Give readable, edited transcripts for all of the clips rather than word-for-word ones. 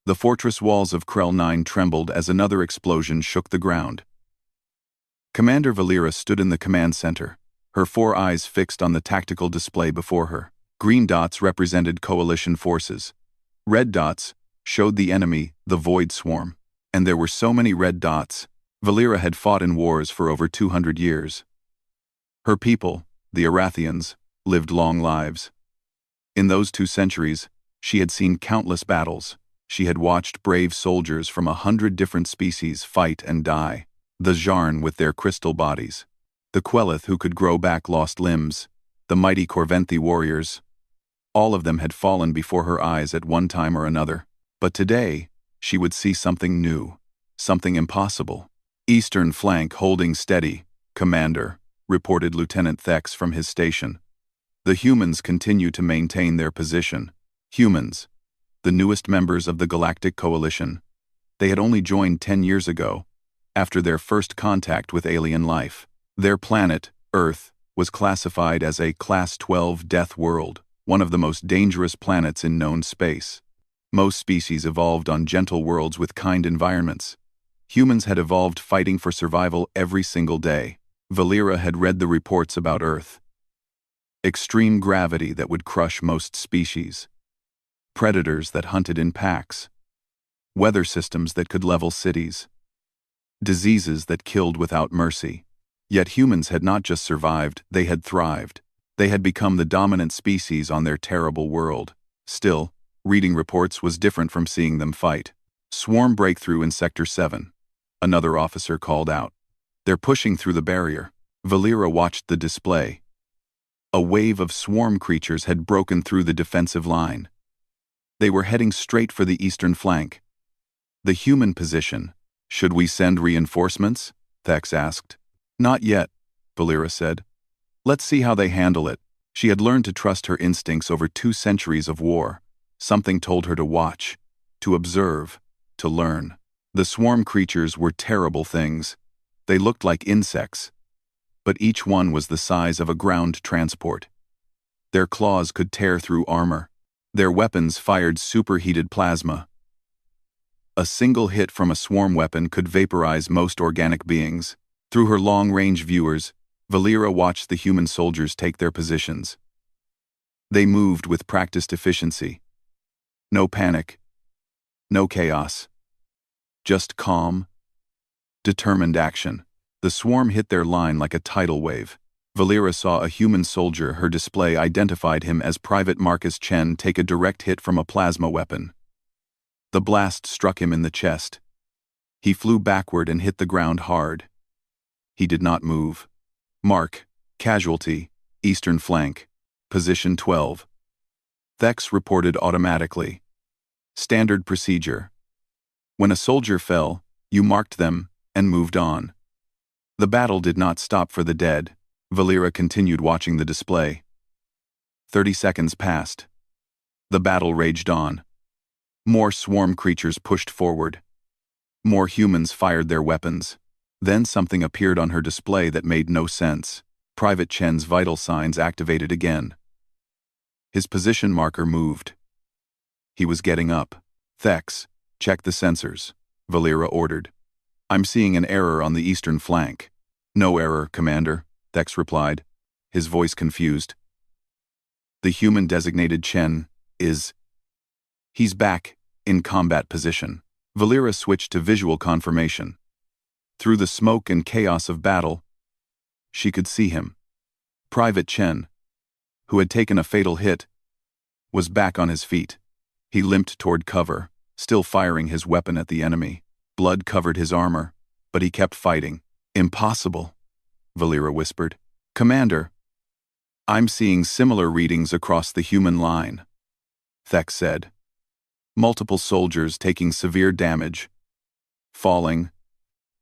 The fortress walls of Krell 9 trembled as another explosion shook the ground. Commander Valera stood in the command center, her 4 eyes fixed on the tactical display before her. Green dots represented coalition forces. Red dots showed the enemy, the Void Swarm. And there were so many red dots. Valera had fought in wars for over 200 years. Her people, the Arathians, lived long lives. In those 2 centuries, she had seen countless battles. She had watched brave soldiers from 100 different species fight and die. The Zharn with their crystal bodies. The Quel'Th who could grow back lost limbs. The mighty Corventhi warriors. All of them had fallen before her eyes at one time or another. But today, she would see something new. Something impossible. Eastern flank holding steady, Commander, reported Lieutenant Thex from his station. The humans continue to maintain their position. Humans, the newest members of the Galactic Coalition. They had only joined 10 years ago, after their first contact with alien life. Their planet, Earth, was classified as a Class 12 death world, one of the most dangerous planets in known space. Most species evolved on gentle worlds with kind environments. Humans had evolved fighting for survival every single day. Valera had read the reports about Earth. Extreme gravity that would crush most species. Predators that hunted in packs. Weather systems that could level cities. Diseases that killed without mercy. Yet humans had not just survived, they had thrived. They had become the dominant species on their terrible world. Still, reading reports was different from seeing them fight. Swarm breakthrough in Sector 7. Another officer called out. They're pushing through the barrier. Valera watched the display. A wave of swarm creatures had broken through the defensive line. They were heading straight for the eastern flank. The human position. Should we send reinforcements? Thex asked. Not yet, Valera said. Let's see how they handle it. She had learned to trust her instincts over 2 centuries of war. Something told her to watch, to observe, to learn. The swarm creatures were terrible things. They looked like insects, but each one was the size of a ground transport. Their claws could tear through armor. Their weapons fired superheated plasma. A single hit from a swarm weapon could vaporize most organic beings. Through her long-range viewers, Valera watched the human soldiers take their positions. They moved with practiced efficiency. No panic. No chaos. Just calm, determined action. The swarm hit their line like a tidal wave. Valera saw a human soldier. Her display identified him as Private Marcus Chen take a direct hit from a plasma weapon. The blast struck him in the chest. He flew backward and hit the ground hard. He did not move. Mark, casualty, eastern flank, position 12. Thex reported automatically. Standard procedure. When a soldier fell, you marked them and moved on. The battle did not stop for the dead. Valera continued watching the display. 30 seconds passed. The battle raged on. More swarm creatures pushed forward. More humans fired their weapons. Then something appeared on her display that made no sense. Private Chen's vital signs activated again. His position marker moved. He was getting up. Thex, check the sensors, Valera ordered. I'm seeing an error on the eastern flank. No error, Commander, Thex replied, his voice confused. The human designated Chen is... He's back, in combat position. Valera switched to visual confirmation. Through the smoke and chaos of battle, she could see him. Private Chen, who had taken a fatal hit, was back on his feet. He limped toward cover, still firing his weapon at the enemy. Blood covered his armor, but he kept fighting. Impossible, Valera whispered. Commander, I'm seeing similar readings across the human line, Thex said. Multiple soldiers taking severe damage, falling,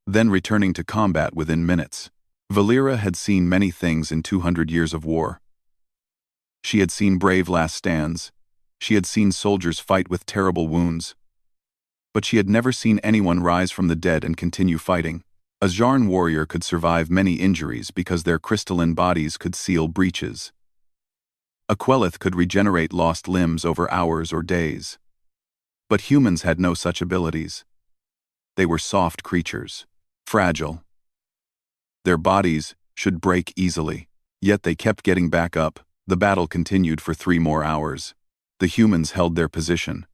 then returning to combat within minutes. Valera had seen many things in 200 years of war. She had seen brave last stands. She had seen soldiers fight with terrible wounds. But she had never seen anyone rise from the dead and continue fighting. A Zharn warrior could survive many injuries because their crystalline bodies could seal breaches. A Quel'Th could regenerate lost limbs over hours or days. But humans had no such abilities. They were soft creatures, fragile. Their bodies should break easily. Yet they kept getting back up. The battle continued for 3 more hours. The humans held their position.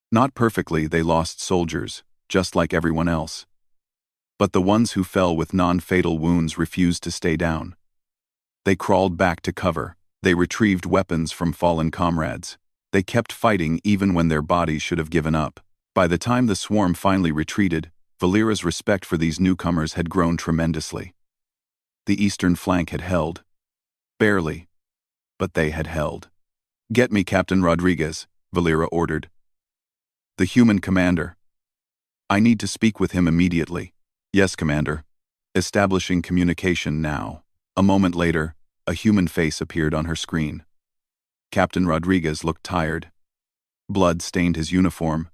Not perfectly, they lost soldiers, just like everyone else. But the ones who fell with non-fatal wounds refused to stay down. They crawled back to cover. They retrieved weapons from fallen comrades. They kept fighting even when their bodies should have given up. By the time the swarm finally retreated, Valera's respect for these newcomers had grown tremendously. The eastern flank had held. Barely. But they had held. "Get me Captain Rodriguez," Valera ordered. "The human commander. I need to speak with him immediately." "Yes, Commander." Establishing communication now. A moment later, a human face appeared on her screen. Captain Rodriguez looked tired. Blood stained his uniform,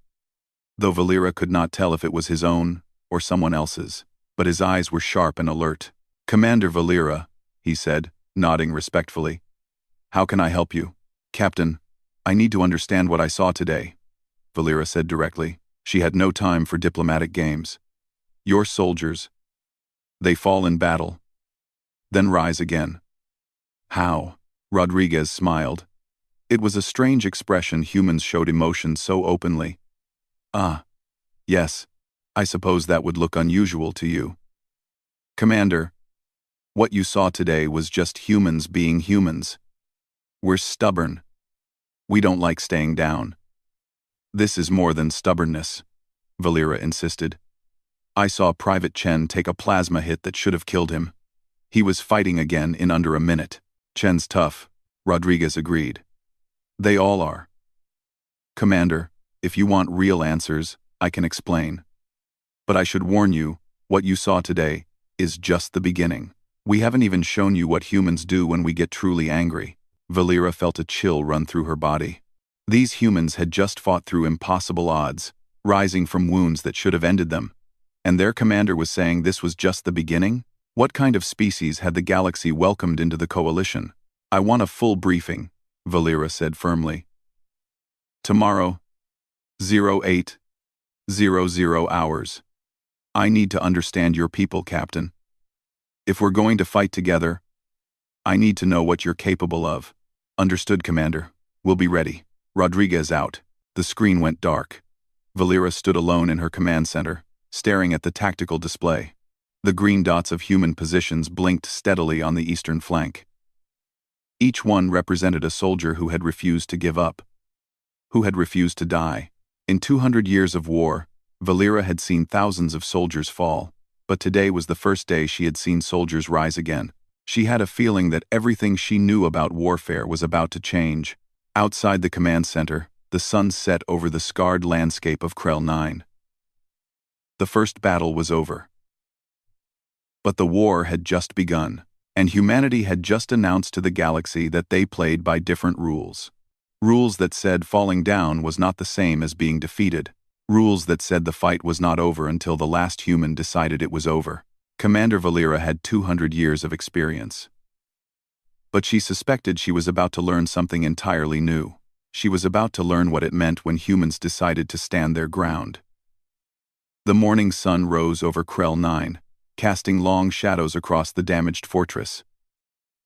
though Valera could not tell if it was his own or someone else's, but his eyes were sharp and alert. "Commander Valera," he said, nodding respectfully. "How can I help you?" "Captain, I need to understand what I saw today," Valera said directly. She had no time for diplomatic games. "Your soldiers. They fall in battle, then rise again." "How?" Rodriguez smiled. It was a strange expression. Humans showed emotion so openly. "Ah, yes, I suppose that would look unusual to you." "Commander, what you saw today was just humans being humans. We're stubborn. We don't like staying down." "This is more than stubbornness," Valera insisted. "I saw Private Chen take a plasma hit that should have killed him. He was fighting again in under a minute." "Chen's tough," Rodriguez agreed. "They all are." "Commander, if you want real answers, I can explain. But I should warn you, what you saw today is just the beginning. We haven't even shown you what humans do when we get truly angry." Valera felt a chill run through her body. These humans had just fought through impossible odds, rising from wounds that should have ended them. And their commander was saying this was just the beginning? What kind of species had the galaxy welcomed into the coalition? "I want a full briefing," Valera said firmly. "Tomorrow, 08:00 hours. I need to understand your people, Captain. If we're going to fight together, I need to know what you're capable of." "Understood, Commander. We'll be ready." Rodriguez out. The screen went dark. Valera stood alone in her command center, staring at the tactical display. The green dots of human positions blinked steadily on the eastern flank. Each one represented a soldier who had refused to give up, who had refused to die. In 200 years of war, Valera had seen thousands of soldiers fall, but today was the first day she had seen soldiers rise again. She had a feeling that everything she knew about warfare was about to change. Outside the command center, the sun set over the scarred landscape of Krell 9. The first battle was over. But the war had just begun, and humanity had just announced to the galaxy that they played by different rules. Rules that said falling down was not the same as being defeated. Rules that said the fight was not over until the last human decided it was over. Commander Valera had 200 years of experience. But she suspected she was about to learn something entirely new. She was about to learn what it meant when humans decided to stand their ground. The morning sun rose over Krell 9, casting long shadows across the damaged fortress.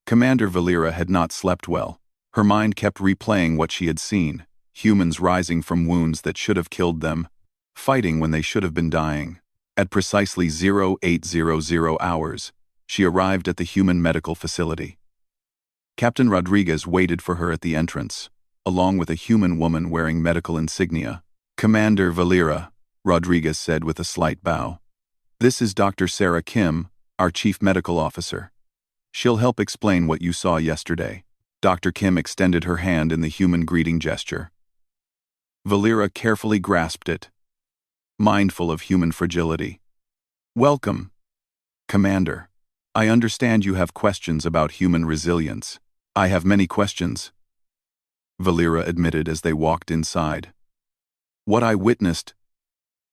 Commander Valera had not slept well. Her mind kept replaying what she had seen, humans rising from wounds that should have killed them, fighting when they should have been dying. At precisely 08:00 hours, she arrived at the human medical facility. Captain Rodriguez waited for her at the entrance, along with a human woman wearing medical insignia. "Commander Valera," Rodriguez said with a slight bow. "This is Dr. Sarah Kim, our chief medical officer. She'll help explain what you saw yesterday." Dr. Kim extended her hand in the human greeting gesture. Valera carefully grasped it, mindful of human fragility. "Welcome, Commander. I understand you have questions about human resilience." "I have many questions," Valera admitted as they walked inside. "What I witnessed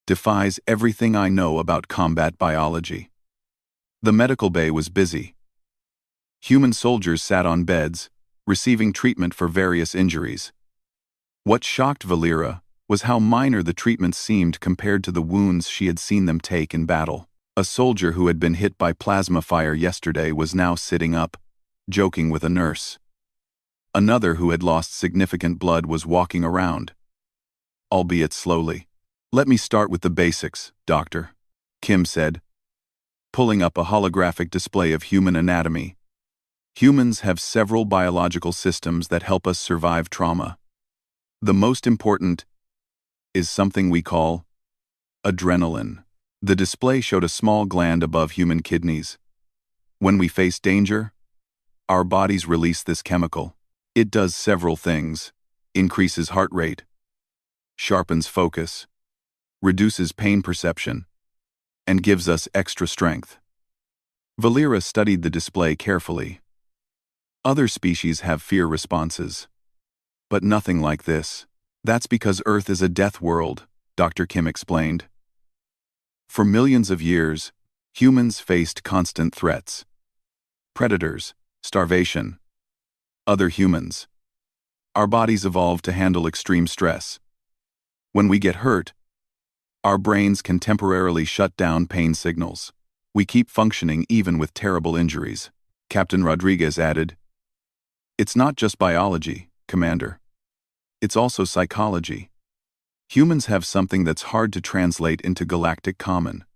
defies everything I know about combat biology." The medical bay was busy. Human soldiers sat on beds, receiving treatment for various injuries. What shocked Valera was how minor the treatment seemed compared to the wounds she had seen them take in battle. A soldier who had been hit by plasma fire yesterday was now sitting up, joking with a nurse. Another who had lost significant blood was walking around, albeit slowly. "Let me start with the basics, doctor," Kim said, pulling up a holographic display of human anatomy. Humans have several biological systems that help us survive trauma. The most important is something we call adrenaline. The display showed a small gland above human kidneys. When we face danger, our bodies release this chemical. It does several things: increases heart rate, sharpens focus, reduces pain perception, and gives us extra strength. Valera studied the display carefully. Other species have fear responses, but nothing like this. "That's because Earth is a death world," Dr. Kim explained. "For millions of years, humans faced constant threats: predators, starvation, other humans. Our bodies evolved to handle extreme stress. When we get hurt, our brains can temporarily shut down pain signals. We keep functioning even with terrible injuries." Captain Rodriguez added, "It's not just biology, Commander. It's also psychology. Humans have something that's hard to translate into galactic common.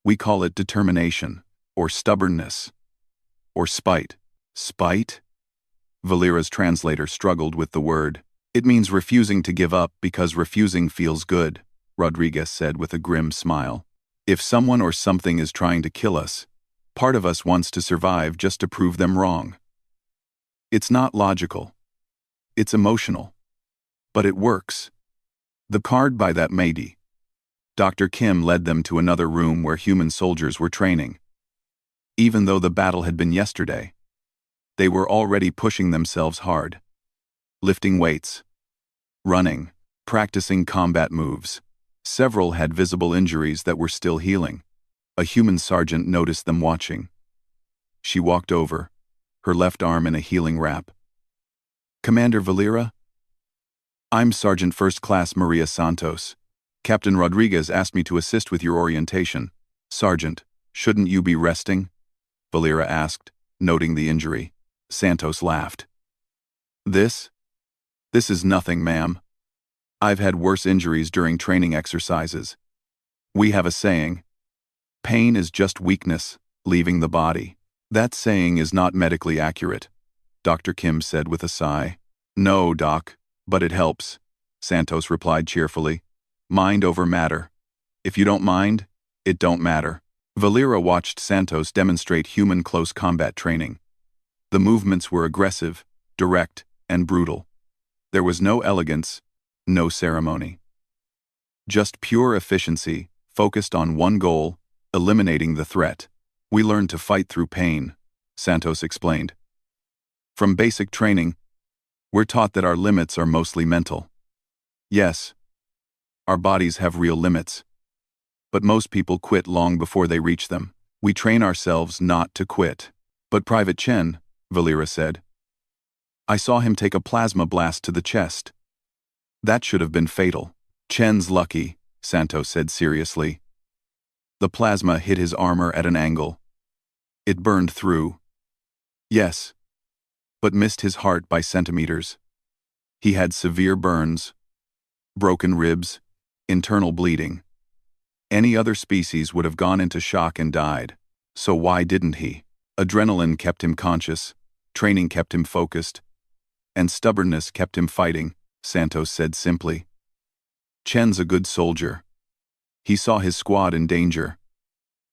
We call it determination, or stubbornness, or spite." "Spite?" Valera's translator struggled with the word. "It means refusing to give up because refusing feels good," Rodriguez said with a grim smile. "If someone or something is trying to kill us, part of us wants to survive just to prove them wrong. It's not logical. It's emotional. But it works." The card by that matey. Dr. Kim led them to another room where human soldiers were training. Even though the battle had been yesterday, they were already pushing themselves hard. Lifting weights, running, practicing combat moves. Several had visible injuries that were still healing. A human sergeant noticed them watching. She walked over, her left arm in a healing wrap. "Commander Valera? I'm Sergeant First Class Maria Santos. Captain Rodriguez asked me to assist with your orientation." "Sergeant, shouldn't you be resting?" Valera asked, noting the injury. Santos laughed. This is nothing, ma'am. I've had worse injuries during training exercises. We have a saying: pain is just weakness leaving the body. That saying is not medically accurate," Dr. Kim said with a sigh. "No, Doc, but it helps," Santos replied cheerfully. "Mind over matter. If you don't mind, it don't matter." Valera watched Santos demonstrate human close combat training. The movements were aggressive, direct, and brutal. There was no elegance, no ceremony. Just pure efficiency, focused on one goal: eliminating the threat. "We learn to fight through pain," Santos explained. "From basic training, we're taught that our limits are mostly mental. Yes, our bodies have real limits, but most people quit long before they reach them. We train ourselves not to quit." "But Private Chen," Valera said, "I saw him take a plasma blast to the chest. That should have been fatal." "Chen's lucky," Santos said seriously. "The plasma hit his armor at an angle. It burned through. Yes, but missed his heart by centimeters. He had severe burns, broken ribs, internal bleeding. Any other species would have gone into shock and died. So why didn't he? Adrenaline kept him conscious, training kept him focused, and stubbornness kept him fighting," Santos said simply. "Chen's a good soldier. He saw his squad in danger.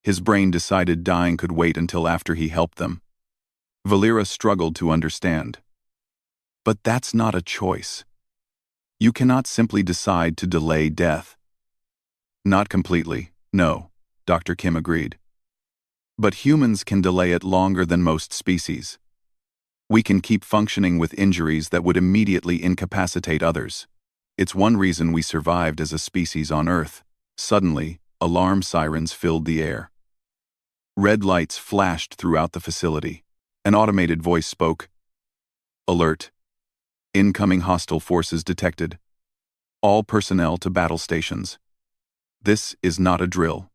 His brain decided dying could wait until after he helped them." Valera struggled to understand. "But that's not a choice. You cannot simply decide to delay death." "Not completely, no," Dr. Kim agreed. "But humans can delay it longer than most species. We can keep functioning with injuries that would immediately incapacitate others. It's one reason we survived as a species on Earth." Suddenly, alarm sirens filled the air. Red lights flashed throughout the facility. An automated voice spoke. "Alert. Incoming hostile forces detected." All personnel to battle stations. This is not a drill.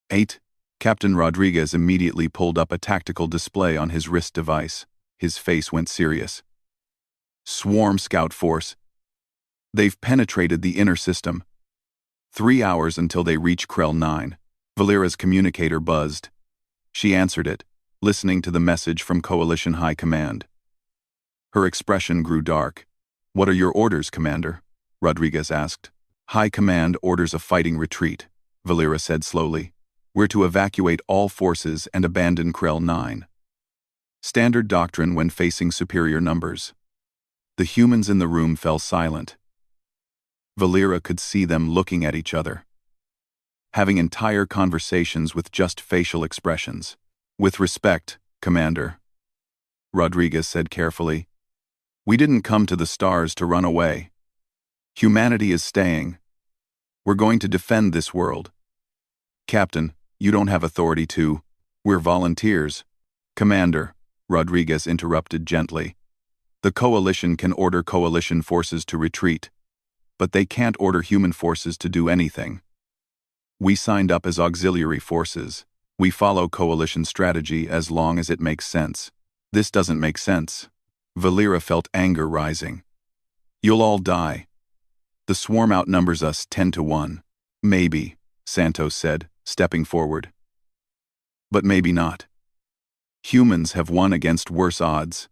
8. Captain Rodriguez immediately pulled up a tactical display on his wrist device. His face went serious. Swarm Scout Force. They've penetrated the inner system. 3 hours until they reach Krell 9. Valera's communicator buzzed. She answered it, listening to the message from Coalition High Command. Her expression grew dark. "What are your orders, Commander?" Rodriguez asked. "High Command orders a fighting retreat," Valera said slowly. "We're to evacuate all forces and abandon Krell 9. Standard doctrine when facing superior numbers." The humans in the room fell silent. Valera could see them looking at each other, having entire conversations with just facial expressions. "With respect, Commander," Rodriguez said carefully, "we didn't come to the stars to run away. Humanity is staying. We're going to defend this world." "Captain, you don't have authority to. We're volunteers." "Commander," Rodriguez interrupted gently, "the Coalition can order Coalition forces to retreat, but they can't order human forces to do anything. We signed up as auxiliary forces. We follow Coalition strategy as long as it makes sense. This doesn't make sense." Valera felt anger rising. "You'll all die. The swarm outnumbers us 10 to 1. "Maybe," Santos said, stepping forward. "But maybe not. Humans have won against worse odds.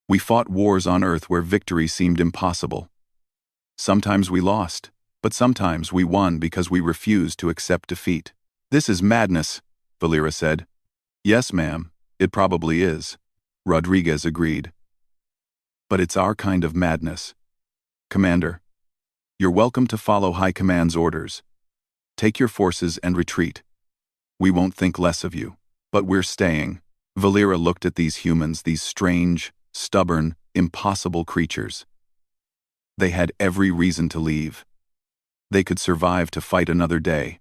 We fought wars on Earth where victory seemed impossible. Sometimes we lost, but sometimes we won because we refused to accept defeat." "This is madness," Valera said. "Yes, ma'am, it probably is," Rodriguez agreed. "But it's our kind of madness. Commander, you're welcome to follow High Command's orders. Take your forces and retreat. We won't think less of you, but we're staying." Valera looked at these humans, these strange, stubborn, impossible creatures. They had every reason to leave. They could survive to fight another day.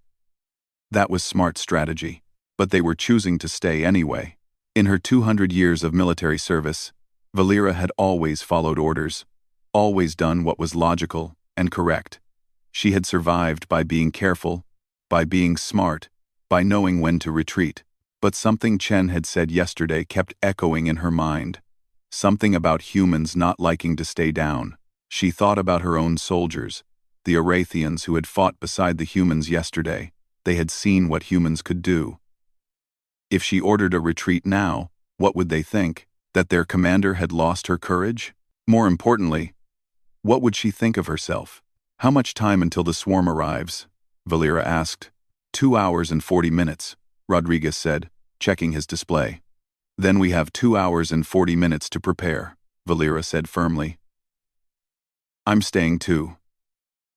That was smart strategy, but they were choosing to stay anyway. In her 200 years of military service, Valera had always followed orders, always done what was logical and correct. She had survived by being careful, by being smart, by knowing when to retreat. But something Chen had said yesterday kept echoing in her mind. Something about humans not liking to stay down. She thought about her own soldiers, the Arathians who had fought beside the humans yesterday. They had seen what humans could do. If she ordered a retreat now, what would they think? That their commander had lost her courage? More importantly, what would she think of herself? "How much time until the swarm arrives?" Valera asked. 2 hours and 40 minutes, Rodriguez said, checking his display. "Then we have 2 hours and 40 minutes to prepare," Valera said firmly. "I'm staying too.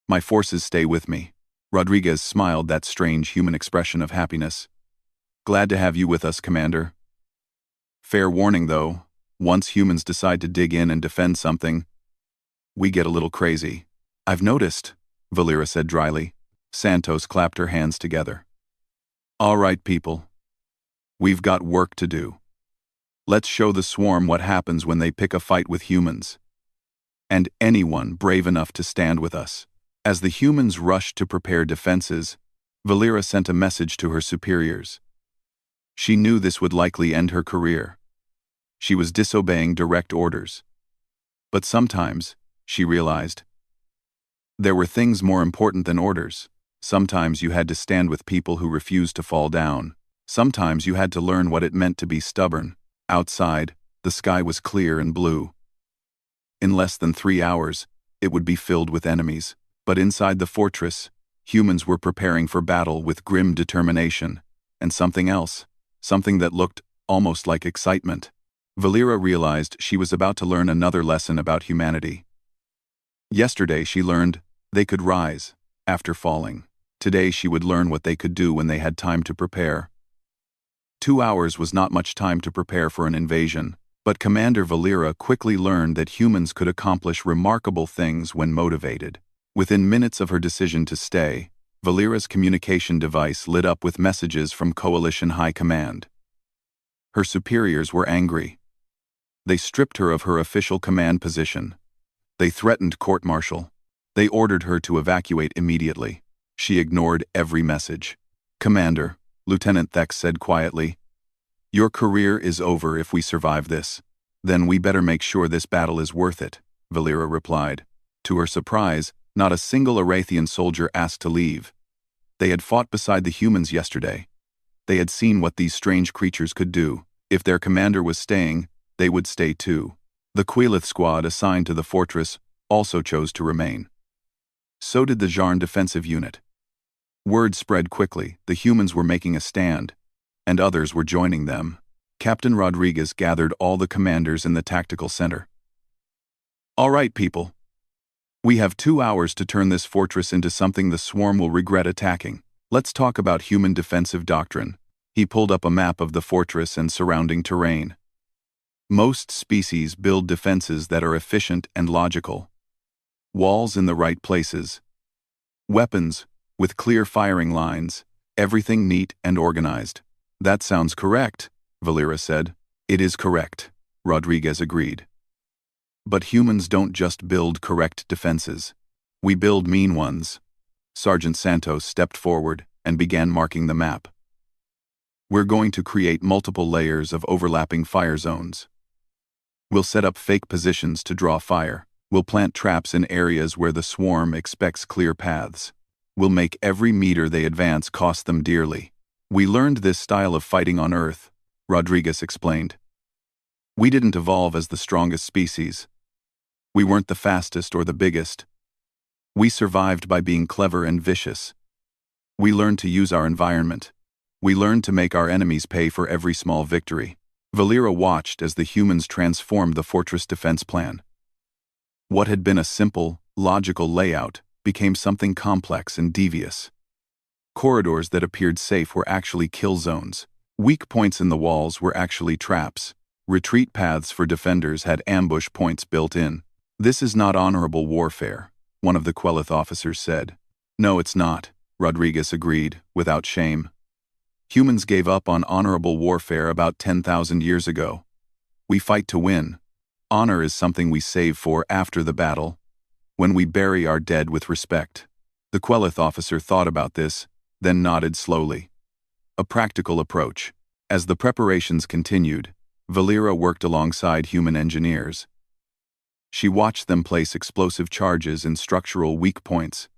My forces stay with me." Rodriguez smiled that strange human expression of happiness. "Glad to have you with us, Commander. Fair warning though, once humans decide to dig in and defend something, we get a little crazy." "I've noticed," Valera said dryly. Santos clapped her hands together. "All right, people. We've got work to do. Let's show the swarm what happens when they pick a fight with humans. And anyone brave enough to stand with us." As the humans rushed to prepare defenses, Valera sent a message to her superiors. She knew this would likely end her career. She was disobeying direct orders. But sometimes, she realized, there were things more important than orders. Sometimes you had to stand with people who refused to fall down. Sometimes you had to learn what it meant to be stubborn. Outside, the sky was clear and blue. In less than 3 hours, it would be filled with enemies. But inside the fortress, humans were preparing for battle with grim determination. And something else, something that looked almost like excitement. Valera realized she was about to learn another lesson about humanity. Yesterday she learned they could rise after falling. Today she would learn what they could do when they had time to prepare. 2 hours was not much time to prepare for an invasion, but Commander Valera quickly learned that humans could accomplish remarkable things when motivated. Within minutes of her decision to stay, Valera's communication device lit up with messages from Coalition High Command. Her superiors were angry. They stripped her of her official command position. They threatened court-martial. They ordered her to evacuate immediately. She ignored every message. "Commander," Lieutenant Thex said quietly, "your career is over if we survive this. Then we better make sure this battle is worth it," Valera replied. To her surprise, not a single Arathian soldier asked to leave. They had fought beside the humans yesterday. They had seen what these strange creatures could do. If their commander was staying, they would stay too. The Quelith squad assigned to the fortress also chose to remain. So did the Jarn defensive unit. Word spread quickly, the humans were making a stand, and others were joining them. Captain Rodriguez gathered all the commanders in the tactical center. "All right, people. We have 2 hours to turn this fortress into something the swarm will regret attacking. Let's talk about human defensive doctrine." He pulled up a map of the fortress and surrounding terrain. Most species build defenses that are efficient and logical. Walls in the right places. Weapons, with clear firing lines. Everything neat and organized. "That sounds correct," Valera said. "It is correct," Rodriguez agreed. "But humans don't just build correct defenses. We build mean ones." Sergeant Santos stepped forward and began marking the map. "We're going to create multiple layers of overlapping fire zones. We'll set up fake positions to draw fire. We'll plant traps in areas where the swarm expects clear paths. We'll make every meter they advance cost them dearly. We learned this style of fighting on Earth," Rodriguez explained. "We didn't evolve as the strongest species. We weren't the fastest or the biggest. We survived by being clever and vicious. We learned to use our environment. We learned to make our enemies pay for every small victory." Valera watched as the humans transformed the fortress defense plan. What had been a simple, logical layout became something complex and devious. Corridors that appeared safe were actually kill zones. Weak points in the walls were actually traps. Retreat paths for defenders had ambush points built in. "This is not honorable warfare," one of the Quelith officers said. "No, it's not," Rodriguez agreed, without shame. "Humans gave up on honorable warfare about 10,000 years ago. We fight to win. Honor is something we save for after the battle, when we bury our dead with respect." The Quelith officer thought about this, then nodded slowly. A practical approach. As the preparations continued, Valera worked alongside human engineers. She watched them place explosive charges in structural weak points,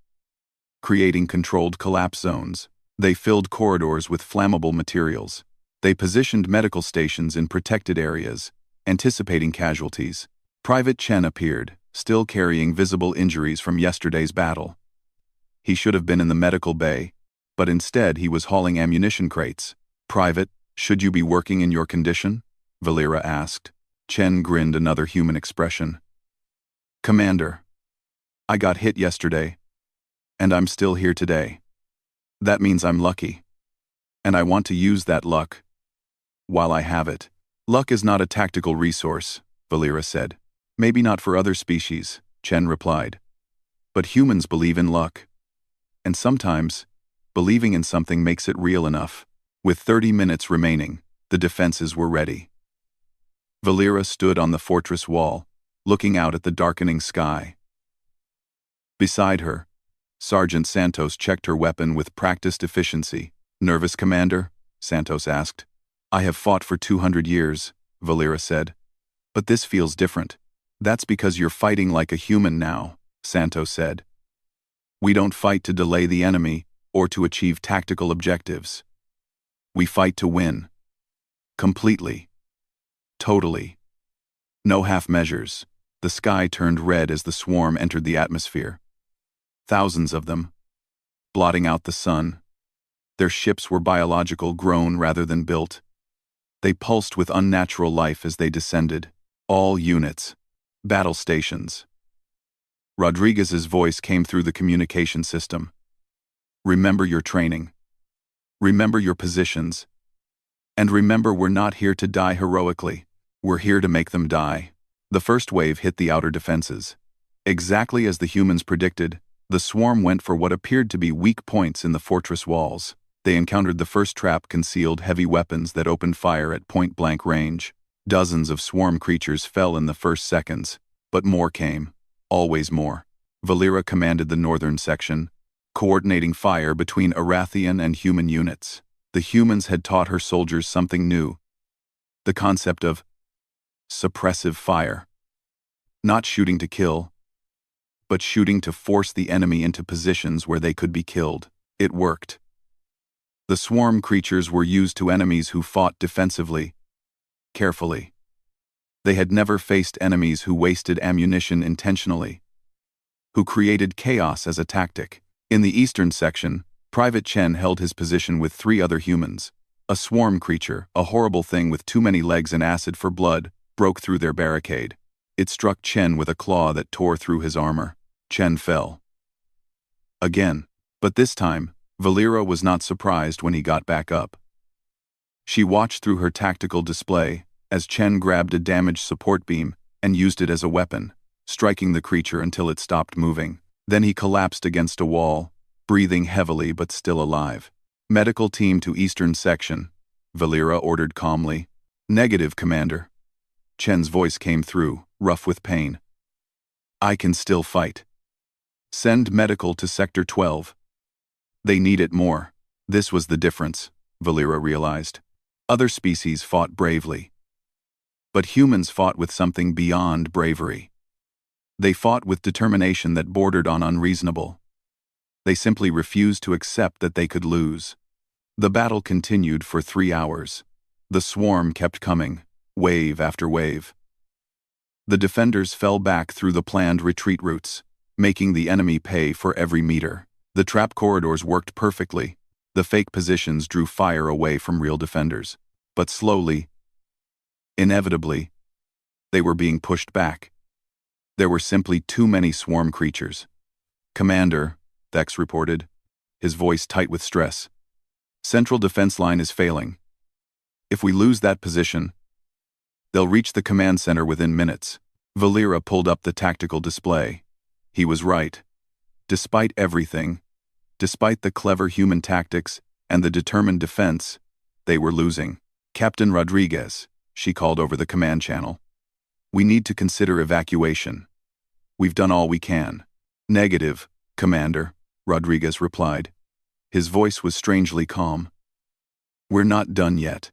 creating controlled collapse zones. They filled corridors with flammable materials. They positioned medical stations in protected areas, anticipating casualties. Private Chen appeared, still carrying visible injuries from yesterday's battle. He should have been in the medical bay, but instead he was hauling ammunition crates. "Private, should you be working in your condition?" Valera asked. Chen grinned, another human expression. "Commander, I got hit yesterday, and I'm still here today. That means I'm lucky. And I want to use that luck while I have it." "Luck is not a tactical resource," Valera said. "Maybe not for other species," Chen replied. "But humans believe in luck. And sometimes, believing in something makes it real enough." With 30 minutes remaining, the defenses were ready. Valera stood on the fortress wall, looking out at the darkening sky. Beside her, Sergeant Santos checked her weapon with practiced efficiency. "Nervous, Commander?" Santos asked. "I have fought for 200 years, Valera said. "But this feels different." "That's because you're fighting like a human now," Santos said. "We don't fight to delay the enemy or to achieve tactical objectives. We fight to win. Completely. Totally. No half measures." The sky turned red as the swarm entered the atmosphere. Thousands of them, blotting out the sun. Their ships were biological, grown rather than built. They pulsed with unnatural life as they descended. "All units. Battle stations." Rodriguez's voice came through the communication system. "Remember your training. Remember your positions. And remember, we're not here to die heroically. We're here to make them die." The first wave hit the outer defenses. Exactly as the humans predicted, the swarm went for what appeared to be weak points in the fortress walls. They encountered the first trap, concealed heavy weapons that opened fire at point-blank range. Dozens of swarm creatures fell in the first seconds, but more came. Always more. Valera commanded the northern section, coordinating fire between Arathian and human units. The humans had taught her soldiers something new: the concept of suppressive fire. Not shooting to kill, but shooting to force the enemy into positions where they could be killed. It worked. The swarm creatures were used to enemies who fought defensively, carefully. They had never faced enemies who wasted ammunition intentionally, who created chaos as a tactic. In the eastern section, Private Chen held his position with 3 other humans. A swarm creature, a horrible thing with too many legs and acid for blood, broke through their barricade. It struck Chen with a claw that tore through his armor. Chen fell. Again, but this time, Valera was not surprised when he got back up. She watched through her tactical display as Chen grabbed a damaged support beam and used it as a weapon, striking the creature until it stopped moving. Then he collapsed against a wall, breathing heavily but still alive. "Medical team to eastern section," Valera ordered calmly. "Negative, Commander." Chen's voice came through, rough with pain. "I can still fight." "Send medical to Sector 12. They need it more." This was the difference, Valera realized. Other species fought bravely, but humans fought with something beyond bravery. They fought with determination that bordered on unreasonable. They simply refused to accept that they could lose. The battle continued for 3 hours. The swarm kept coming, wave after wave. The defenders fell back through the planned retreat routes, making the enemy pay for every meter. The trap corridors worked perfectly. The fake positions drew fire away from real defenders. But slowly, inevitably, they were being pushed back. There were simply too many swarm creatures. "Commander," Thex reported, his voice tight with stress, "Central defense line is failing. If we lose that position, they'll reach the command center within minutes." Valera pulled up the tactical display. He was right. Despite everything, despite the clever human tactics and the determined defense, they were losing. "Captain Rodriguez," she called over the command channel, "we need to consider evacuation. We've done all we can." "Negative, Commander," Rodriguez replied. His voice was strangely calm. "We're not done yet.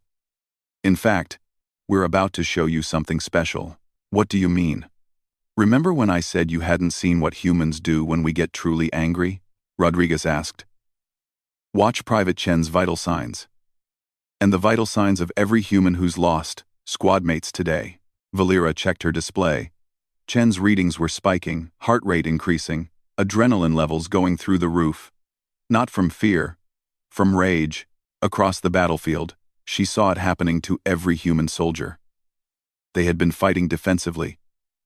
In fact, we're about to show you something special." "What do you mean?" "Remember when I said you hadn't seen what humans do when we get truly angry?" Rodriguez asked. "Watch Private Chen's vital signs. And the vital signs of every human who's lost squad mates today." Valera checked her display. Chen's readings were spiking, heart rate increasing, adrenaline levels going through the roof. Not from fear, from rage. Across the battlefield, she saw it happening to every human soldier. They had been fighting defensively,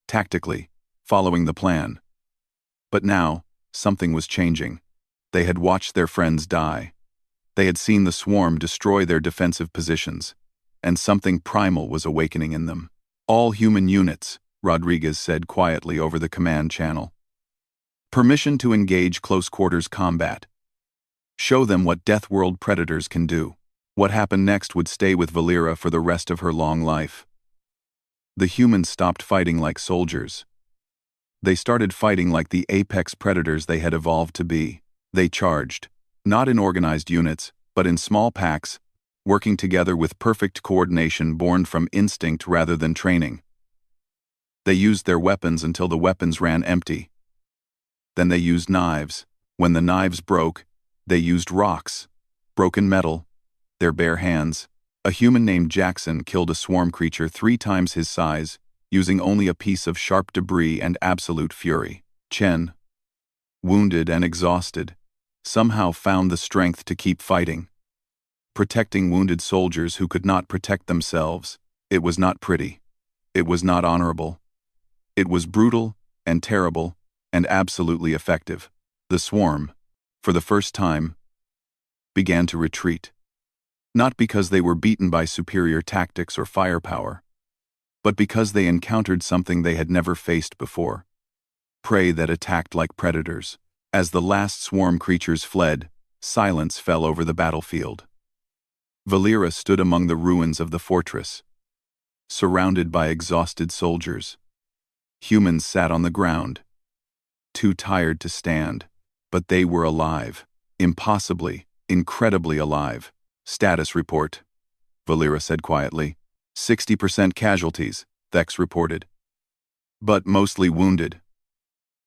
tactically, following the plan. But now, something was changing. They had watched their friends die. They had seen the swarm destroy their defensive positions, and something primal was awakening in them. "All human units," Rodriguez said quietly over the command channel. "Permission to engage close-quarters combat. Show them what Death World predators can do." What happened next would stay with Valera for the rest of her long life. The humans stopped fighting like soldiers. They started fighting like the apex predators they had evolved to be. They charged, not in organized units, but in small packs, working together with perfect coordination born from instinct rather than training. They used their weapons until the weapons ran empty. Then they used knives. When the knives broke, they used rocks, broken metal, their bare hands. A human named Jackson killed a swarm creature 3 times his size, using only a piece of sharp debris and absolute fury. Chen, wounded and exhausted, somehow found the strength to keep fighting. Protecting wounded soldiers who could not protect themselves. It was not pretty. It was not honorable. It was brutal and terrible and absolutely effective. The swarm, for the first time, began to retreat. Not because they were beaten by superior tactics or firepower, but because they encountered something they had never faced before. Prey that attacked like predators. As the last swarm creatures fled, silence fell over the battlefield. Valera stood among the ruins of the fortress, surrounded by exhausted soldiers. Humans sat on the ground, too tired to stand. But they were alive. Impossibly, incredibly alive. Status report, Valera said quietly. 60% casualties, Thex reported. But mostly wounded.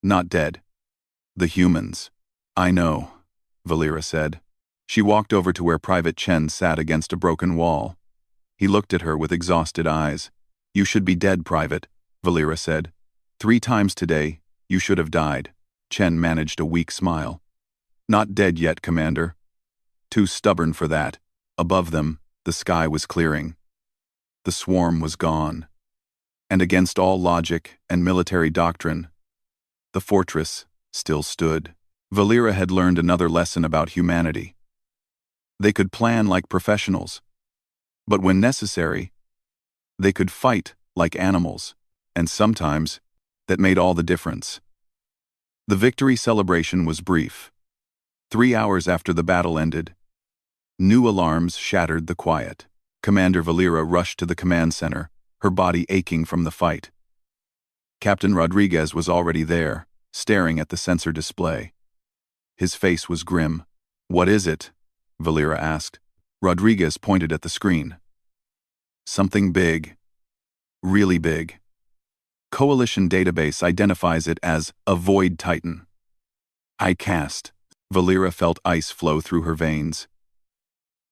Not dead. The humans. I know, Valera said. She walked over to where Private Chen sat against a broken wall. He looked at her with exhausted eyes. You should be dead, Private, Valera said. 3 times today, you should have died. Chen managed a weak smile. Not dead yet, Commander. Too stubborn for that. Above them, the sky was clearing. The swarm was gone. And against all logic and military doctrine, the fortress still stood. Valera had learned another lesson about humanity. They could plan like professionals, but when necessary, they could fight like animals, and sometimes that made all the difference. The victory celebration was brief. 3 hours after the battle ended, new alarms shattered the quiet. Commander Valera rushed to the command center, her body aching from the fight. Captain Rodriguez was already there, staring at the sensor display. His face was grim. What is it? Valera asked. Rodriguez pointed at the screen. Something big. Really big. Coalition database identifies it as a Void Titan. I cast. Valera felt ice flow through her veins.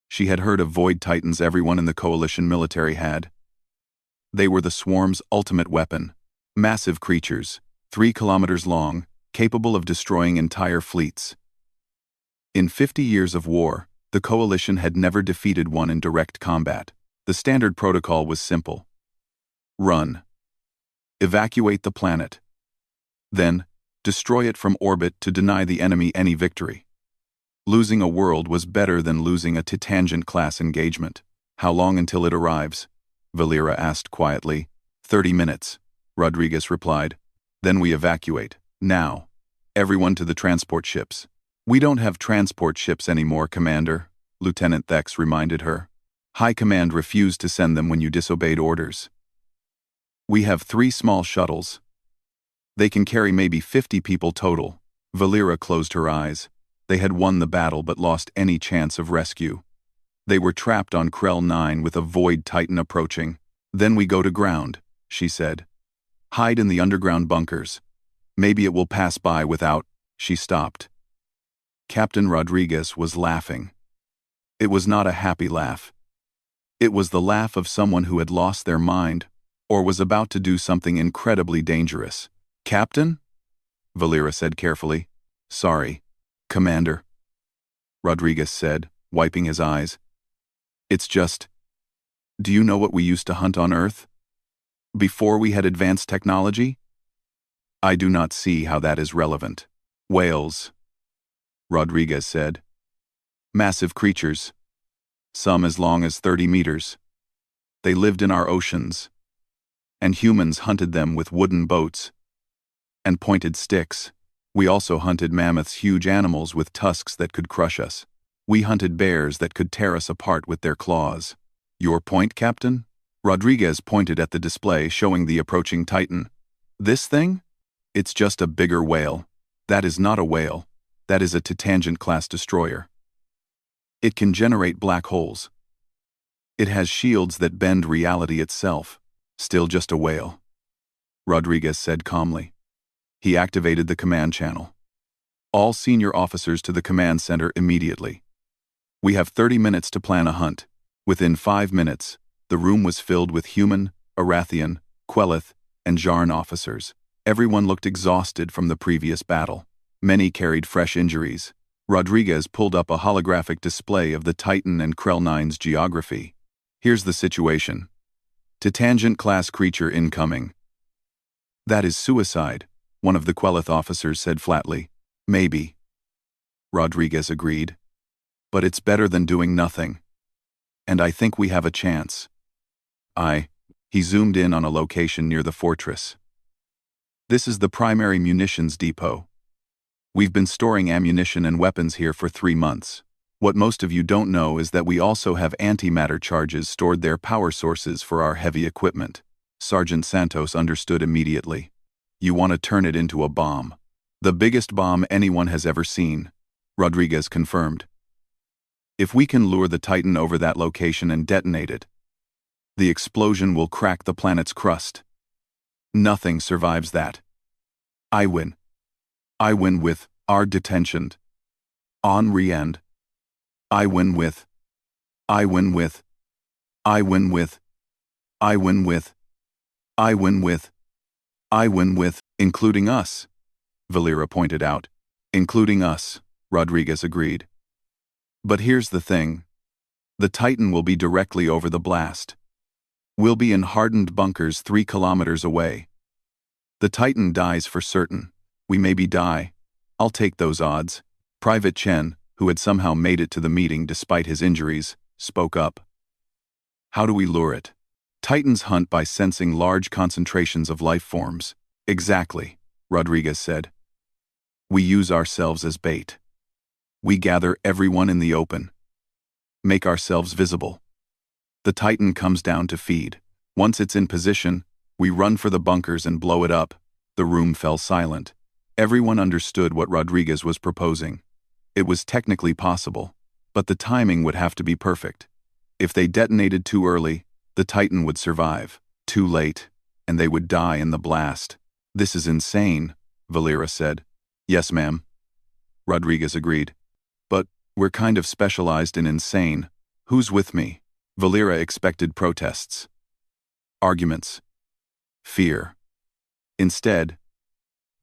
She had heard of Void Titans everyone in the Coalition military had. They were the swarm's ultimate weapon. Massive creatures, 3 kilometers long, capable of destroying entire fleets. In 50 years of war, the Coalition had never defeated one in direct combat. The standard protocol was simple. Run. Evacuate the planet. Then, destroy it from orbit to deny the enemy any victory. Losing a world was better than losing a Tangent-class engagement. How long until it arrives? Valera asked quietly. 30 minutes, Rodriguez replied. Then we evacuate. Now. Everyone to the transport ships. We don't have transport ships anymore, Commander, Lieutenant Thex reminded her. High Command refused to send them when you disobeyed orders. We have 3 small shuttles. They can carry maybe 50 people total. Valera closed her eyes. They had won the battle but lost any chance of rescue. They were trapped on Krell 9 with a Void Titan approaching. Then we go to ground, she said. Hide in the underground bunkers. Maybe it will pass by without. She stopped. Captain Rodriguez was laughing. It was not a happy laugh. It was the laugh of someone who had lost their mind or was about to do something incredibly dangerous. Captain? Valera said carefully. Sorry, Commander, Rodriguez said, wiping his eyes. It's just, do you know what we used to hunt on Earth? Before we had advanced technology? I do not see how that is relevant. Whales, Rodriguez said. Massive creatures. Some as long as 30 meters. They lived in our oceans. And humans hunted them with wooden boats and pointed sticks. We also hunted mammoths, huge animals with tusks that could crush us. We hunted bears that could tear us apart with their claws. Your point, Captain? Rodriguez pointed at the display showing the approaching Titan. This thing? It's just a bigger whale. That is not a whale. That is a Tangent-class destroyer. It can generate black holes. It has shields that bend reality itself. Still just a whale, Rodriguez said calmly. He activated the command channel. All senior officers to the command center immediately. We have 30 minutes to plan a hunt. Within 5 minutes, the room was filled with human, Arathian, Quelith, and Jarn officers. Everyone looked exhausted from the previous battle. Many carried fresh injuries. Rodriguez pulled up a holographic display of the Titan and Krell 9's geography. Here's the situation. Tangent-class creature incoming. That is suicide, one of the Quelith officers said flatly. Maybe, Rodriguez agreed. But it's better than doing nothing. And I think we have a chance. He zoomed in on a location near the fortress. This is the primary munitions depot. We've been storing ammunition and weapons here for 3 months. What most of you don't know is that we also have antimatter charges stored there, power sources for our heavy equipment. Sergeant Santos understood immediately. You want to turn it into a bomb. The biggest bomb anyone has ever seen, Rodriguez confirmed. If we can lure the Titan over that location and detonate it, the explosion will crack the planet's crust. Nothing survives that. I win. I win with our detention. Henri and I win with. I win with. I win with. I win with. I win with. I win with, including us, Valera pointed out. Including us, Rodriguez agreed. But here's the thing. The Titan will be directly over the blast. We'll be in hardened bunkers 3 kilometers away. The Titan dies for certain. We maybe die. I'll take those odds. Private Chen, who had somehow made it to the meeting despite his injuries, spoke up. How do we lure it? Titans hunt by sensing large concentrations of life forms. Exactly, Rodriguez said. We use ourselves as bait. We gather everyone in the open. Make ourselves visible. The Titan comes down to feed. Once it's in position, we run for the bunkers and blow it up. The room fell silent. Everyone understood what Rodriguez was proposing. It was technically possible, but the timing would have to be perfect. If they detonated too early, the Titan would survive. Too late, and they would die in the blast. This is insane, Valera said. Yes, ma'am. Rodriguez agreed. But we're kind of specialized in insane. Who's with me? Valera expected protests. Arguments. Fear. Instead,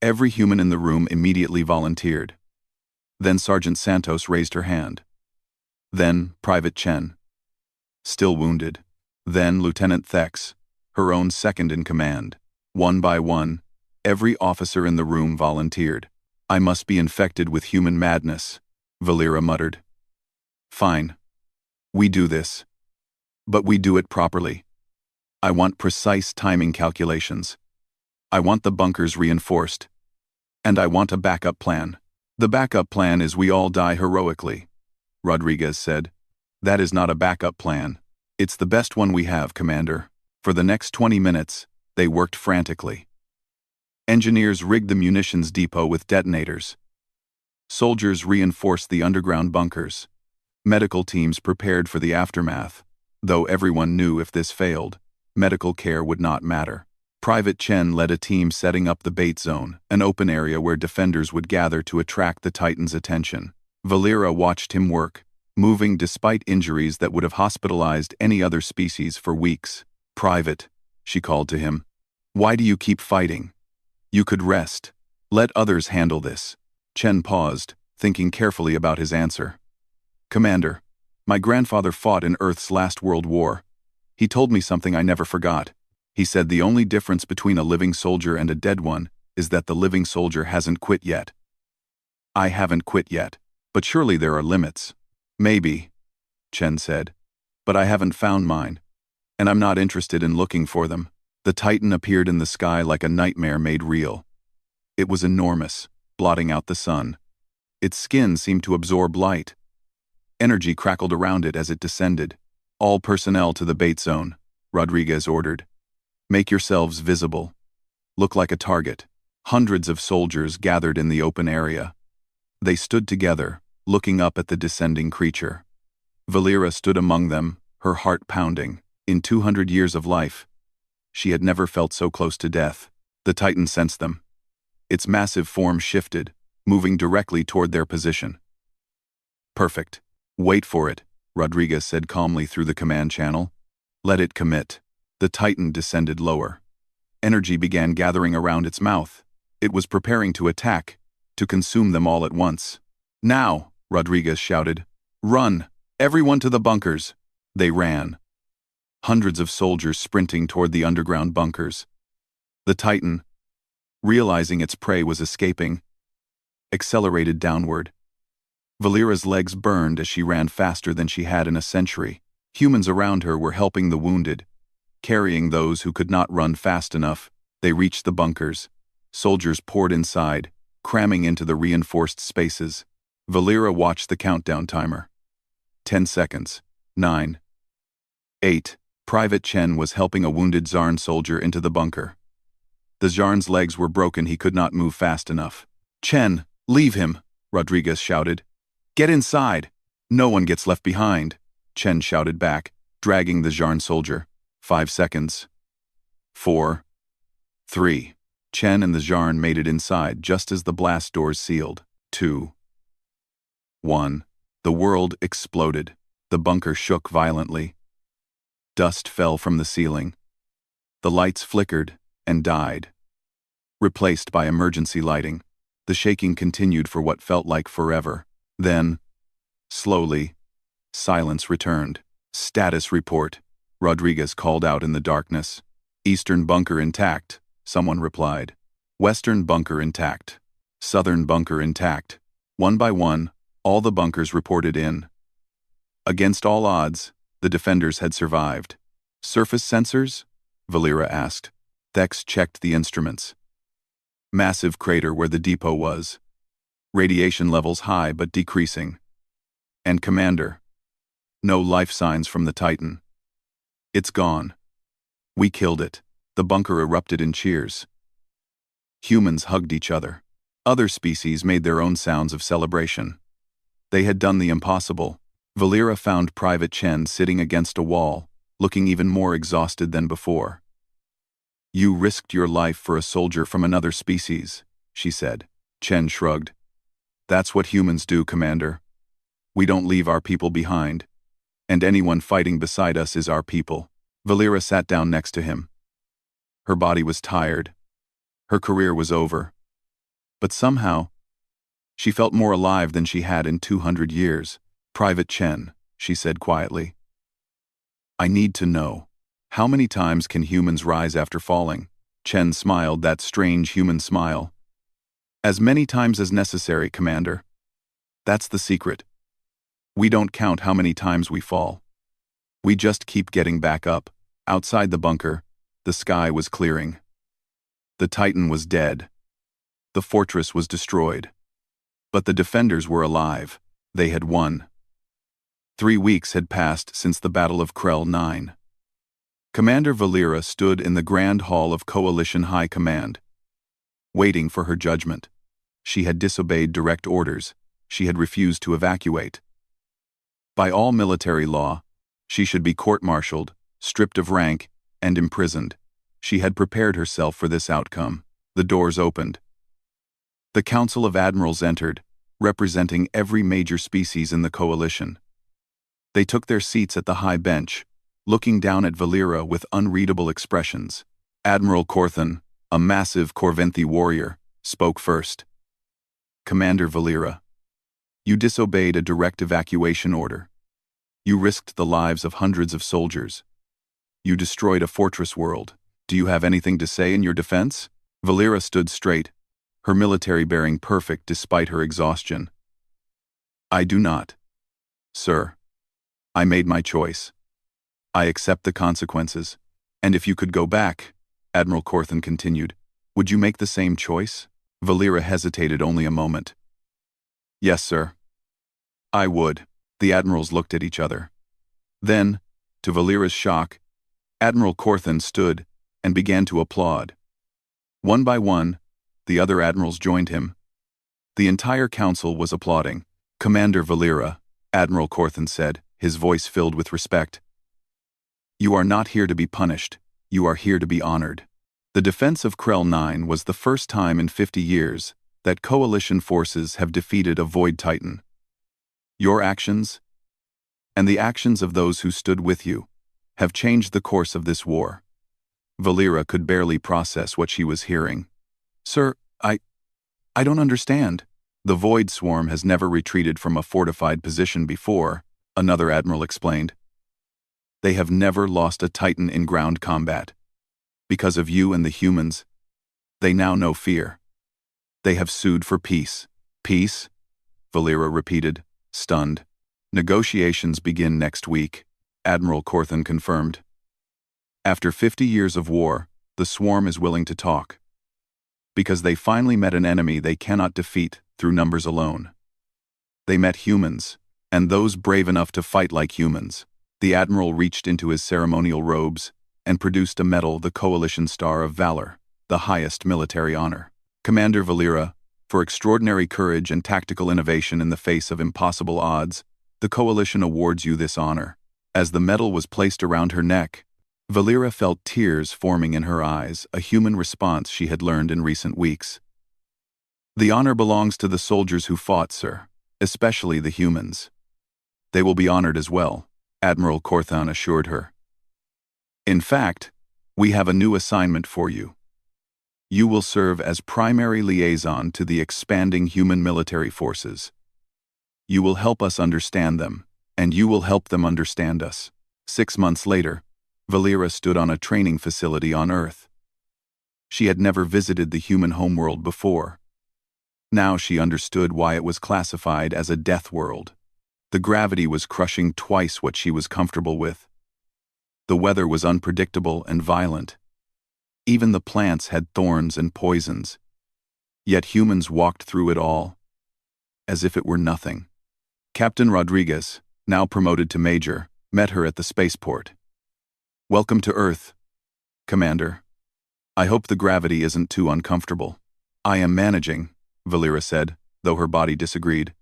every human in the room immediately volunteered. Then Sergeant Santos raised her hand. Then Private Chen. Still wounded. Then Lieutenant Thex, her own second in command. One by one, every officer in the room volunteered. I must be infected with human madness, Valera muttered. Fine. We do this. But we do it properly. I want precise timing calculations. I want the bunkers reinforced. And I want a backup plan. The backup plan is we all die heroically, Rodriguez said. That is not a backup plan. It's the best one we have, Commander. For the next 20 minutes, they worked frantically. Engineers rigged the munitions depot with detonators. Soldiers reinforced the underground bunkers. Medical teams prepared for the aftermath. Though everyone knew if this failed, medical care would not matter. Private Chen led a team setting up the bait zone, an open area where defenders would gather to attract the Titan's attention. Valera watched him work, moving despite injuries that would have hospitalized any other species for weeks. Private, she called to him. Why do you keep fighting? You could rest. Let others handle this. Chen paused, thinking carefully about his answer. Commander, my grandfather fought in Earth's last World War. He told me something I never forgot. He said the only difference between a living soldier and a dead one is that the living soldier hasn't quit yet. I haven't quit yet, but surely there are limits. Maybe, Chen said, but I haven't found mine, and I'm not interested in looking for them. The Titan appeared in the sky like a nightmare made real. It was enormous, blotting out the sun. Its skin seemed to absorb light. Energy crackled around it as it descended. All personnel to the bait zone, Rodriguez ordered. Make yourselves visible. Look like a target. Hundreds of soldiers gathered in the open area. They stood together, looking up at the descending creature. Valera stood among them, her heart pounding. In 200 years of life, she had never felt so close to death. The Titan sensed them. Its massive form shifted, moving directly toward their position. Perfect. Wait for it, Rodriguez said calmly through the command channel. Let it commit. The Titan descended lower. Energy began gathering around its mouth. It was preparing to attack, to consume them all at once. Now, Rodriguez shouted. Run! Everyone to the bunkers! They ran. Hundreds of soldiers sprinting toward the underground bunkers. The Titan, realizing its prey was escaping, accelerated downward. Valera's legs burned as she ran faster than she had in a century. Humans around her were helping the wounded, carrying those who could not run fast enough. They reached the bunkers. Soldiers poured inside, cramming into the reinforced spaces. Valera watched the countdown timer. 10 seconds. 9. 8. Private Chen was helping a wounded Zarn soldier into the bunker. The Zarn's legs were broken, he could not move fast enough. Chen, leave him, Rodriguez shouted. Get inside. No one gets left behind, Chen shouted back, dragging the Zharn soldier. 5 seconds. 4. 3. Chen and the Zharn made it inside just as the blast doors sealed. 2. 1. The world exploded. The bunker shook violently. Dust fell from the ceiling. The lights flickered and died. Replaced by emergency lighting, the shaking continued for what felt like forever. Then, slowly, silence returned. Status report, Rodriguez called out in the darkness. Eastern bunker intact, someone replied. Western bunker intact. Southern bunker intact. One by one, all the bunkers reported in. Against all odds, the defenders had survived. Surface sensors? Valera asked. Thex checked the instruments. Massive crater where the depot was. Radiation levels high but decreasing. And Commander. No life signs from the Titan. It's gone. We killed it. The bunker erupted in cheers. Humans hugged each other. Other species made their own sounds of celebration. They had done the impossible. Valera found Private Chen sitting against a wall, looking even more exhausted than before. You risked your life for a soldier from another species, she said. Chen shrugged. That's what humans do, Commander. We don't leave our people behind. And anyone fighting beside us is our people. Valera sat down next to him. Her body was tired. Her career was over. But somehow, she felt more alive than she had in 200 years. Private Chen, she said quietly. I need to know. How many times can humans rise after falling? Chen smiled that strange human smile. As many times as necessary, Commander. That's the secret. We don't count how many times we fall. We just keep getting back up. Outside the bunker, the sky was clearing. The Titan was dead. The fortress was destroyed. But the defenders were alive. They had won. 3 weeks had passed since the Battle of Krell 9. Commander Valera stood in the Grand Hall of Coalition High Command, waiting for her judgment. She had disobeyed direct orders. She had refused to evacuate. By all military law, she should be court-martialed, stripped of rank, and imprisoned. She had prepared herself for this outcome. The doors opened. The Council of Admirals entered, representing every major species in the coalition. They took their seats at the high bench, looking down at Valera with unreadable expressions. Admiral Corthan, a massive Corventhi warrior, spoke first. Commander Valera, you disobeyed a direct evacuation order. You risked the lives of hundreds of soldiers. You destroyed a fortress world. Do you have anything to say in your defense? Valera stood straight, her military bearing perfect despite her exhaustion. I do not. Sir, I made my choice. I accept the consequences. And if you could go back, Admiral Corthan continued, would you make the same choice? Valera hesitated only a moment. Yes, sir. I would. The admirals looked at each other. Then, to Valera's shock, Admiral Corthan stood and began to applaud. One by one, the other admirals joined him. The entire council was applauding. Commander Valera, Admiral Corthan said, his voice filled with respect. You are not here to be punished. You are here to be honored. The defense of Krell 9 was the first time in 50 years that coalition forces have defeated a Void Titan. Your actions, and the actions of those who stood with you, have changed the course of this war. Valera could barely process what she was hearing. Sir, I don't understand. The Void Swarm has never retreated from a fortified position before, another admiral explained. They have never lost a Titan in ground combat. Because of you and the humans, they now know fear. They have sued for peace. Peace? Valera repeated, stunned. Negotiations begin next week, Admiral Corthan confirmed. After 50 years of war, the Swarm is willing to talk. Because they finally met an enemy they cannot defeat through numbers alone. They met humans, and those brave enough to fight like humans. The Admiral reached into his ceremonial robes and produced a medal, the Coalition Star of Valor, the highest military honor. Commander Valera, For extraordinary courage and tactical innovation in the face of impossible odds, the Coalition awards you this honor. As the medal was placed around her neck, Valera felt tears forming in her eyes, a human response she had learned in recent weeks. The honor belongs to the soldiers who fought, sir, especially the humans. They will be honored as well, Admiral Corthan assured her. In fact, we have a new assignment for you. You will serve as primary liaison to the expanding human military forces. You will help us understand them, and you will help them understand us. 6 months later, Valera stood on a training facility on Earth. She had never visited the human homeworld before. Now she understood why it was classified as a death world. The gravity was crushing twice what she was comfortable with. The weather was unpredictable and violent. Even the plants had thorns and poisons. Yet humans walked through it all, as if it were nothing. Captain Rodriguez, now promoted to major, met her at the spaceport. "Welcome to Earth, Commander. I hope the gravity isn't too uncomfortable." "I am managing," Valera said, though her body disagreed.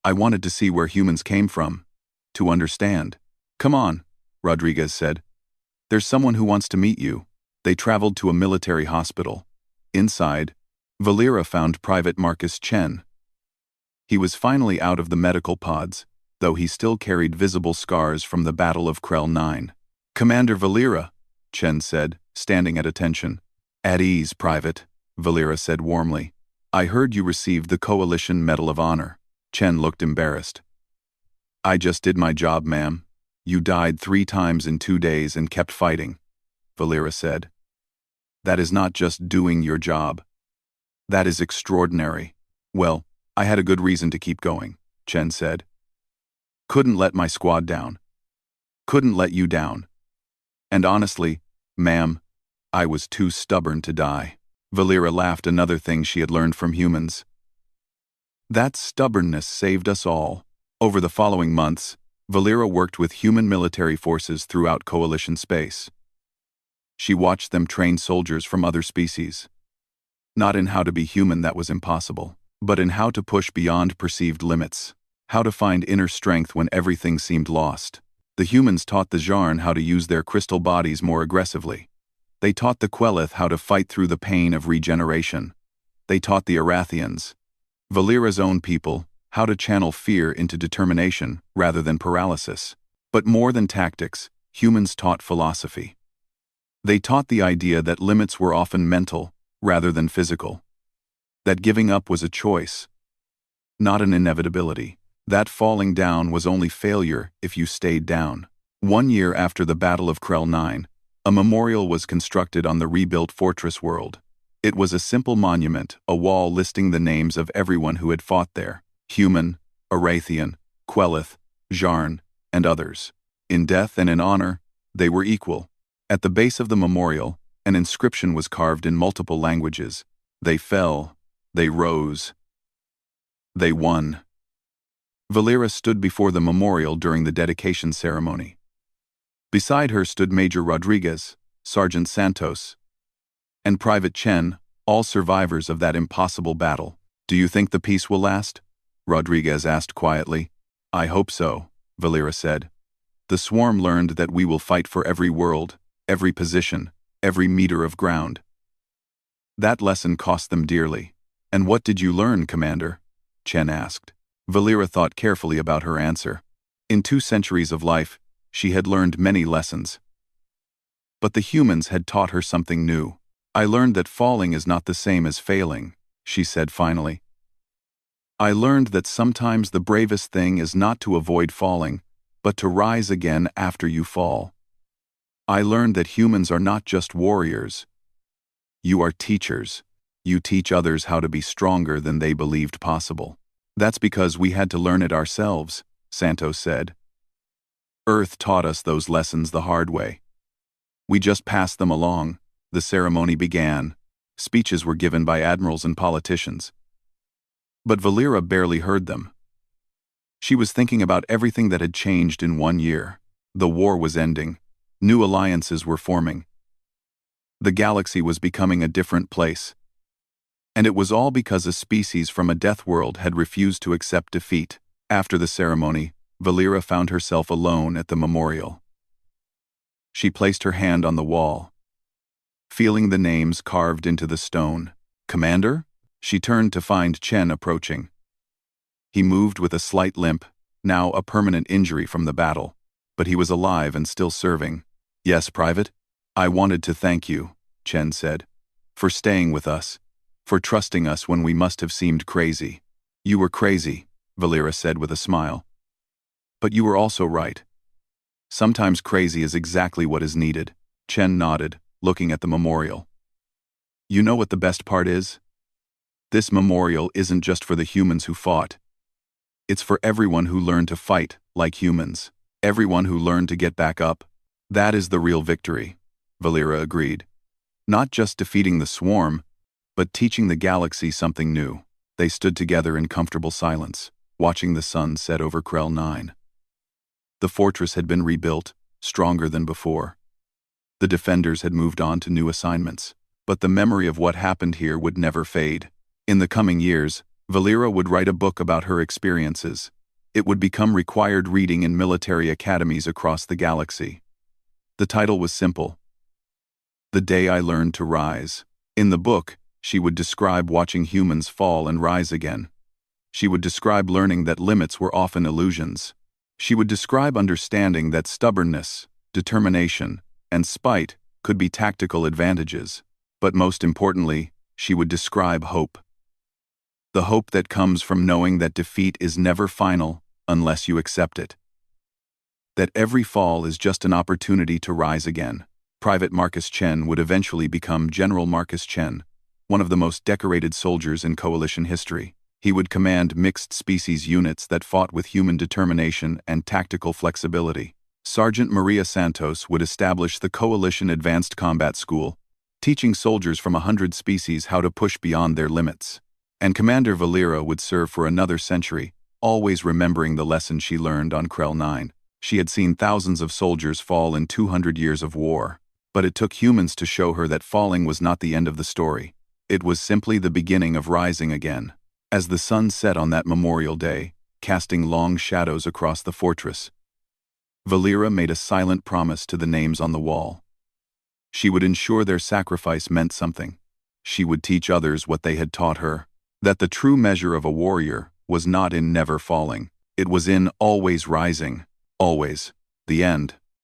"I wanted to see where humans came from, to understand." "Come on," Rodriguez said. "There's someone who wants to meet you." They traveled to a military hospital. Inside, Valera found Private Marcus Chen. He was finally out of the medical pods, though he still carried visible scars from the Battle of Krell 9. "Commander Valera," Chen said, standing at attention. "At ease, Private," Valera said warmly. "I heard you received the Coalition Medal of Honor." Chen looked embarrassed. "I just did my job, ma'am. You died 3 times in 2 days and kept fighting," Valera said. "That is not just doing your job. That is extraordinary." "Well, I had a good reason to keep going," Chen said. "Couldn't let my squad down. Couldn't let you down. And honestly, ma'am, I was too stubborn to die." Valera laughed, another thing she had learned from humans. That stubbornness saved us all. Over the following months, Valera worked with human military forces throughout Coalition space. She watched them train soldiers from other species. Not in how to be human, that was impossible, but in how to push beyond perceived limits, how to find inner strength when everything seemed lost. The humans taught the Zharn how to use their crystal bodies more aggressively. They taught the Quelith how to fight through the pain of regeneration. They taught the Arathians, Valera's own people, how to channel fear into determination rather than paralysis. But more than tactics, humans taught philosophy. They taught the idea that limits were often mental rather than physical. That giving up was a choice, not an inevitability. That falling down was only failure if you stayed down. 1 year after the Battle of Krell 9, a memorial was constructed on the rebuilt fortress world. It was a simple monument, a wall listing the names of everyone who had fought there: human, Arathian, Quelith, Zharn, and others. In death and in honor, they were equal. At the base of the memorial, an inscription was carved in multiple languages. They fell, they rose, they won. Valera stood before the memorial during the dedication ceremony. Beside her stood Major Rodriguez, Sergeant Santos, and Private Chen, all survivors of that impossible battle. "Do you think the peace will last?" Rodriguez asked quietly. "I hope so," Valera said. "The swarm learned that we will fight for every world, every position, every meter of ground." That lesson cost them dearly. "And what did you learn, Commander?" Chen asked. Valera thought carefully about her answer. In 2 centuries of life, she had learned many lessons. But the humans had taught her something new. "I learned that falling is not the same as failing," she said finally. "I learned that sometimes the bravest thing is not to avoid falling, but to rise again after you fall. I learned that humans are not just warriors. You are teachers. You teach others how to be stronger than they believed possible." "That's because we had to learn it ourselves," Santos said. "Earth taught us those lessons the hard way. We just passed them along." The ceremony began. Speeches were given by admirals and politicians. But Valera barely heard them. She was thinking about everything that had changed in 1 year. The war was ending. New alliances were forming. The galaxy was becoming a different place. And it was all because a species from a death world had refused to accept defeat. After the ceremony, Valera found herself alone at the memorial. She placed her hand on the wall, feeling the names carved into the stone. "Commander?" She turned to find Chen approaching. He moved with a slight limp, now a permanent injury from the battle, but he was alive and still serving. "Yes, Private? I wanted to thank you," Chen said, "for staying with us, for trusting us when we must have seemed crazy." "You were crazy," Valera said with a smile. "But you were also right. Sometimes crazy is exactly what is needed." Chen nodded, looking at the memorial. "You know what the best part is? This memorial isn't just for the humans who fought. It's for everyone who learned to fight like humans. Everyone who learned to get back up. That is the real victory," Valera agreed. "Not just defeating the swarm, but teaching the galaxy something new." They stood together in comfortable silence, watching the sun set over Krell 9. The fortress had been rebuilt, stronger than before. The defenders had moved on to new assignments, but the memory of what happened here would never fade. In the coming years, Valera would write a book about her experiences. It would become required reading in military academies across the galaxy. The title was simple: "The Day I Learned to Rise." In the book, she would describe watching humans fall and rise again. She would describe learning that limits were often illusions. She would describe understanding that stubbornness, determination, and spite could be tactical advantages. But most importantly, she would describe hope. The hope that comes from knowing that defeat is never final unless you accept it. That every fall is just an opportunity to rise again. Private Marcus Chen would eventually become General Marcus Chen, one of the most decorated soldiers in Coalition history. He would command mixed-species units that fought with human determination and tactical flexibility. Sergeant Maria Santos would establish the Coalition Advanced Combat School, teaching soldiers from 100 species how to push beyond their limits. And Commander Valera would serve for another century, always remembering the lesson she learned on Krell 9. She had seen thousands of soldiers fall in 200 years of war, but it took humans to show her that falling was not the end of the story. It was simply the beginning of rising again. As the sun set on that Memorial Day, casting long shadows across the fortress, Valera made a silent promise to the names on the wall. She would ensure their sacrifice meant something. She would teach others what they had taught her, that the true measure of a warrior was not in never falling. It was in always rising. Always. The end.